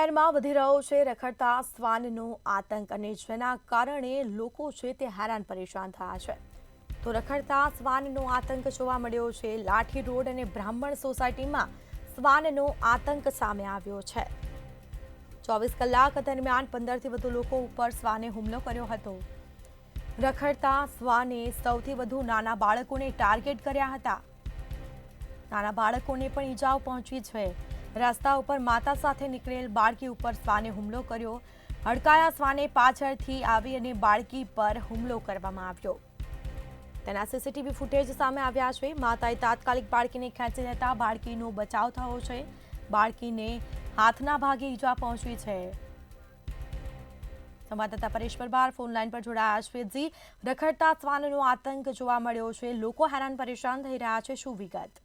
શહેરમાં વધી રહ્યો છે રખડતા શ્વાનનો આતંક અને જેના કારણે લોકો છે તે હેરાન પરેશાન થયા છે। તો રખડતા શ્વાનનો આતંક જોવા મળ્યો છે। લાઠી રોડ અને બ્રાહ્મણ સોસાયટીમાં શ્વાનનો આતંક સામે આવ્યો છે। 24 કલાક દરમિયાન 15થી વધુ લોકો ઉપર શ્વાને હુમલો કર્યો હતો। રખડતા શ્વાને સૌથી વધુ નાના બાળકોને ટાર્ગેટ કર્યા હતા। નાના બાળકોને પણ ઈજાઓ પહોંચી છે। રસ્તા ઉપર માતા સાથે નીકળેલ બાળકી ઉપર શ્વાને હુમલો કર્યો। હડકાયા શ્વાને પાછળથી આવી અને બાળકી પર હુમલો કરવામાં આવ્યો। તેના સીસીટીવી ફૂટેજ સામે આવ્યા છે। માતાએ તાત્કાલિક બાળકીને ખેંચી લેતા બાળકીનો બચાવ થયો છે। બાળકીને હાથના ભાગે ઈજા પહોંચી છે। સંવાદદાતા પરેશ પરમાર ફોન લાઈન પર જોડાયા છે। જી, રખડતા શ્વાનનો આતંક જોવા મળ્યો છે, લોકો હેરાન પરેશાન થઈ રહ્યા છે, શું વિગત?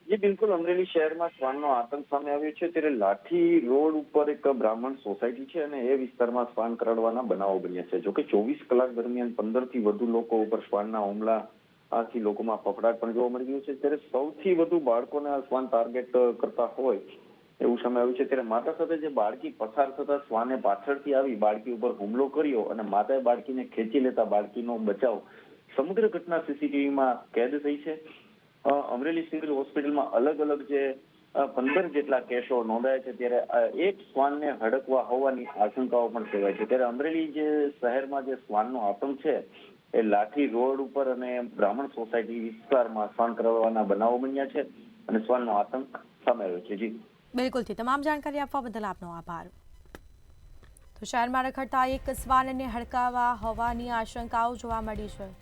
જી બિલકુલ, અમરેલી શહેરમાં શ્વાનનો આતંક સામે આવ્યો છે। ત્યારે લાઠી રોડ ઉપર એક બ્રાહ્મણ સોસાયટી છે અને એ વિસ્તારમાં શ્વાન કરડવાના બનાવો બન્યા છે। જોકે 24 કલાક દરમિયાન 15થી વધુ લોકો ઉપર શ્વાનના હુમલાથી લોકોમાં ફફડાટ પણ જોવા મળી રહ્યો છે। ત્યારે સૌથી વધુ બાળકોને આ શ્વાન ટાર્ગેટ કરતા હોય એવું સામે આવ્યું છે। ત્યારે માતા સાથે જે બાળકી પસાર થતા શ્વાને પાછળથી આવી બાળકી ઉપર હુમલો કર્યો અને માતાએ બાળકીને ખેંચી લેતા બાળકીનો બચાવ સમગ્ર ઘટના સીસીટીવીમાં કેદ થઈ છે। અમરેલી સિવિલ હોસ્પિટલમાં અલગ અલગ જે 15 જેટલા કેસો નોંધાયા છે। ત્યારે એક શ્વાનને હડકવા હોવાની આશંકાઓ પણ સેવાય છે। ત્યારે અમરેલી જે શહેરમાં જે શ્વાનનો આતંક છે એ લાઠી રોડ ઉપર અને બ્રાહ્મણ સોસાયટી વિસ્તારમાં શ્વાન કરડવાના બનાવો બન્યા છે અને શ્વાનનો આતંક સામે આવ્યો છે। જી બિલકુલથી તમામ જાણકારી આપવા બદલ આપનો આભાર। તો શહેરમાં રખડતા એક શ્વાનને હડકાવા હોવાની આશંકાઓ જોવા મળી છે।